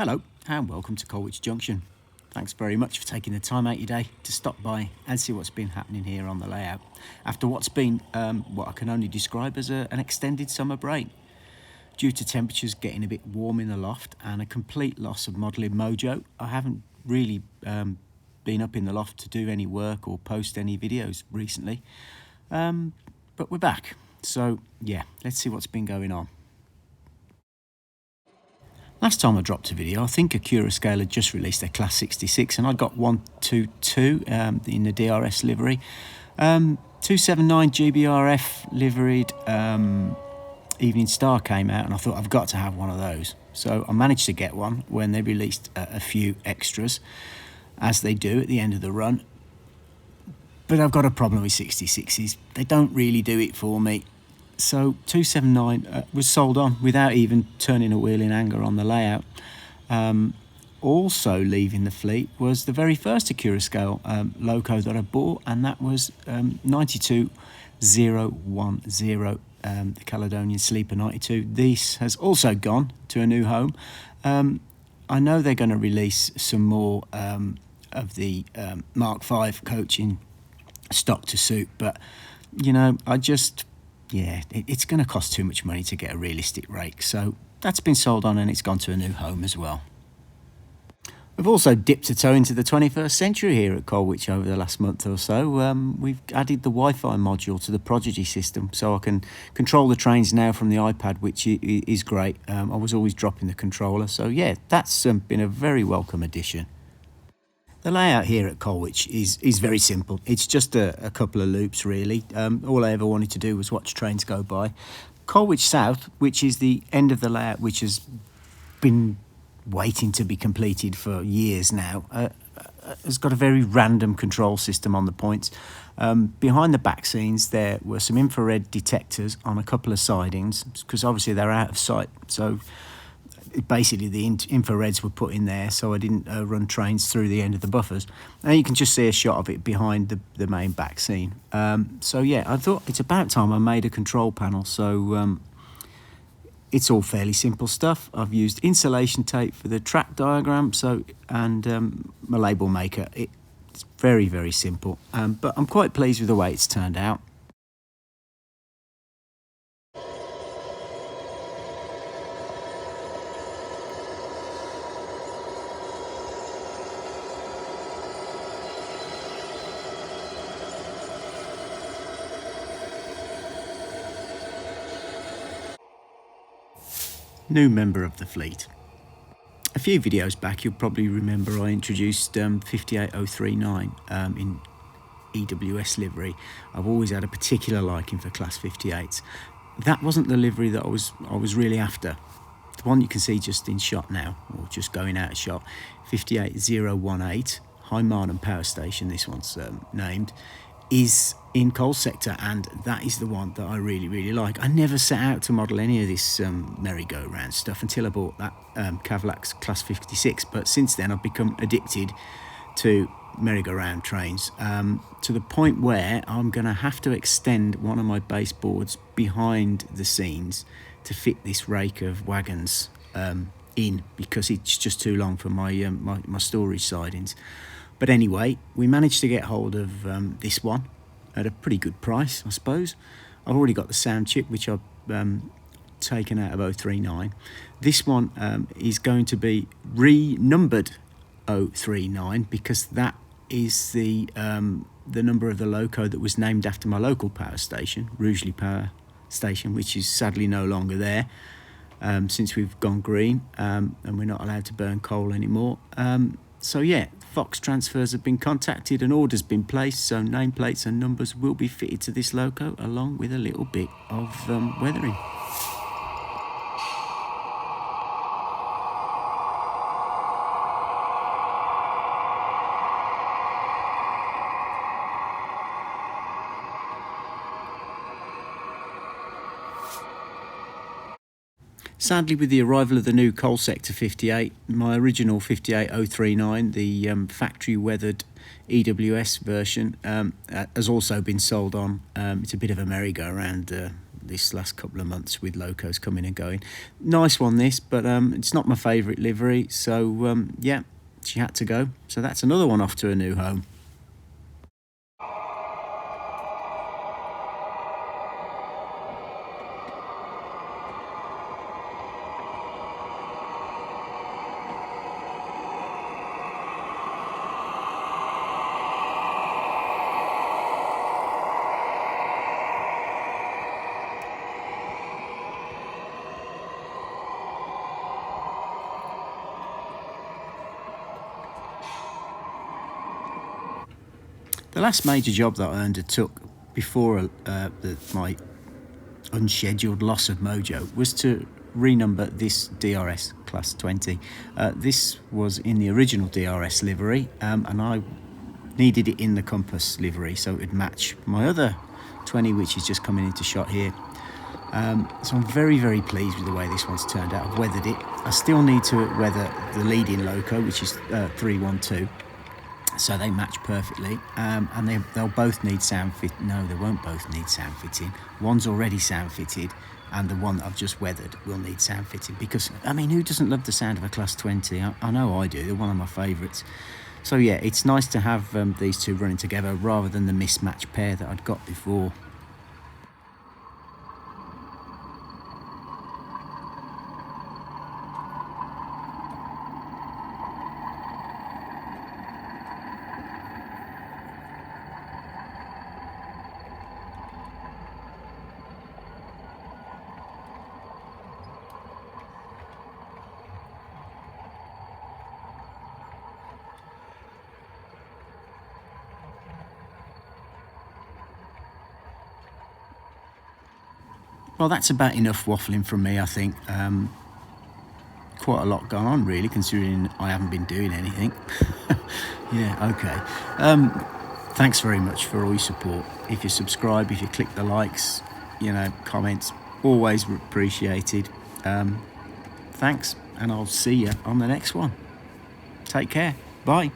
Hello and welcome to Colwich Junction. Thanks very much for taking the time out your day to stop by and see what's been happening here on the layout after what's been what I can only describe as an extended summer break. Due to temperatures getting a bit warm in the loft and a complete loss of modelling mojo, I haven't really been up in the loft to do any work or post any videos recently, but we're back. So yeah, let's see what's been going on. Last time I dropped a video, I think Accurascale had just released their Class 66 and I got 122 in the DRS livery. 279 GBRF liveried Evening Star came out and I thought I've got to have one of those. So I managed to get one when they released a few extras, as they do at the end of the run. But I've got a problem with 66s. They don't really do it for me. So 279 was sold on without even turning a wheel in anger on the layout. Also leaving the fleet was the very first Accurascale loco that I bought, and that was 92010, the Caledonian Sleeper 92. This has also gone to a new home. I know they're going to release some more of the Mark V coach in stock to suit, but you know, it's going to cost too much money to get a realistic rake, so that's been sold on and it's gone to a new home as well. We've also dipped a toe into the 21st century here at Colwich over the last month or so. We've added the Wi-Fi module to the Prodigy system, so I can control the trains now from the iPad, which is great. I was always dropping the controller, so yeah, that's been a very welcome addition. The layout here at Colwich is very simple. It's just a couple of loops really. All I ever wanted to do was watch trains go by. Colwich South, which is the end of the layout, which has been waiting to be completed for years now, has got a very random control system on the points. Behind the back scenes there were some infrared detectors on a couple of sidings, because obviously they're out of sight, so basically the infrareds were put in there so I didn't run trains through the end of the buffers. Now you can just see a shot of it behind the main back scene. So yeah, I thought it's about time I made a control panel. So it's all fairly simple stuff. I've used insulation tape for the track diagram, and my label maker. It's very, very simple, but I'm quite pleased with the way it's turned out. New member of the fleet. A few videos back you'll probably remember I introduced 58039 in EWS livery. I've always had a particular liking for Class 58s. That wasn't the livery that I was really after. The one you can see just in shot now, or just going out of shot, 58018, High Marnham Power Station, this one's named, is in coal sector, and that is the one that I really, really like. I never set out to model any of this merry-go-round stuff until I bought that Cavalax Class 56, but since then I've become addicted to merry-go-round trains, to the point where I'm going to have to extend one of my baseboards behind the scenes to fit this rake of wagons in, because it's just too long for my my storage sidings. But anyway, we managed to get hold of this one at a pretty good price, I suppose. I've already got the sound chip, which I've taken out of 039. This one is going to be renumbered 039, because that is the number of the loco that was named after my local power station, Rugeley Power Station, which is sadly no longer there since we've gone green, and we're not allowed to burn coal anymore. So yeah, Fox transfers have been contacted and orders been placed, so nameplates and numbers will be fitted to this loco, along with a little bit of weathering. Sadly, with the arrival of the new coal sector 58, my original 58039, the factory weathered EWS version, has also been sold on. It's a bit of a merry-go-round this last couple of months with locos coming and going. Nice one this, but it's not my favourite livery, so yeah, she had to go. So that's another one off to a new home. The last major job that I undertook before my unscheduled loss of mojo was to renumber this DRS Class 20. This was in the original DRS livery, and I needed it in the compass livery so it would match my other 20, which is just coming into shot here. So I'm very, very pleased with the way this one's turned out. I've weathered it. I still need to weather the leading loco, which is 312. So they match perfectly, and they'll both need sound fit. No, they won't both need sound fitting. One's already sound fitted, and the one that I've just weathered will need sound fitting, because, I mean, who doesn't love the sound of a Class 20? I know I do. They're one of my favourites. So yeah, it's nice to have these two running together rather than the mismatched pair that I'd got before. Well, that's about enough waffling from me, I think. Quite a lot going on, really, considering I haven't been doing anything. Yeah, okay. Thanks very much for all your support. If you subscribe, if you click the likes, comments, always appreciated. Thanks, and I'll see you on the next one. Take care. Bye.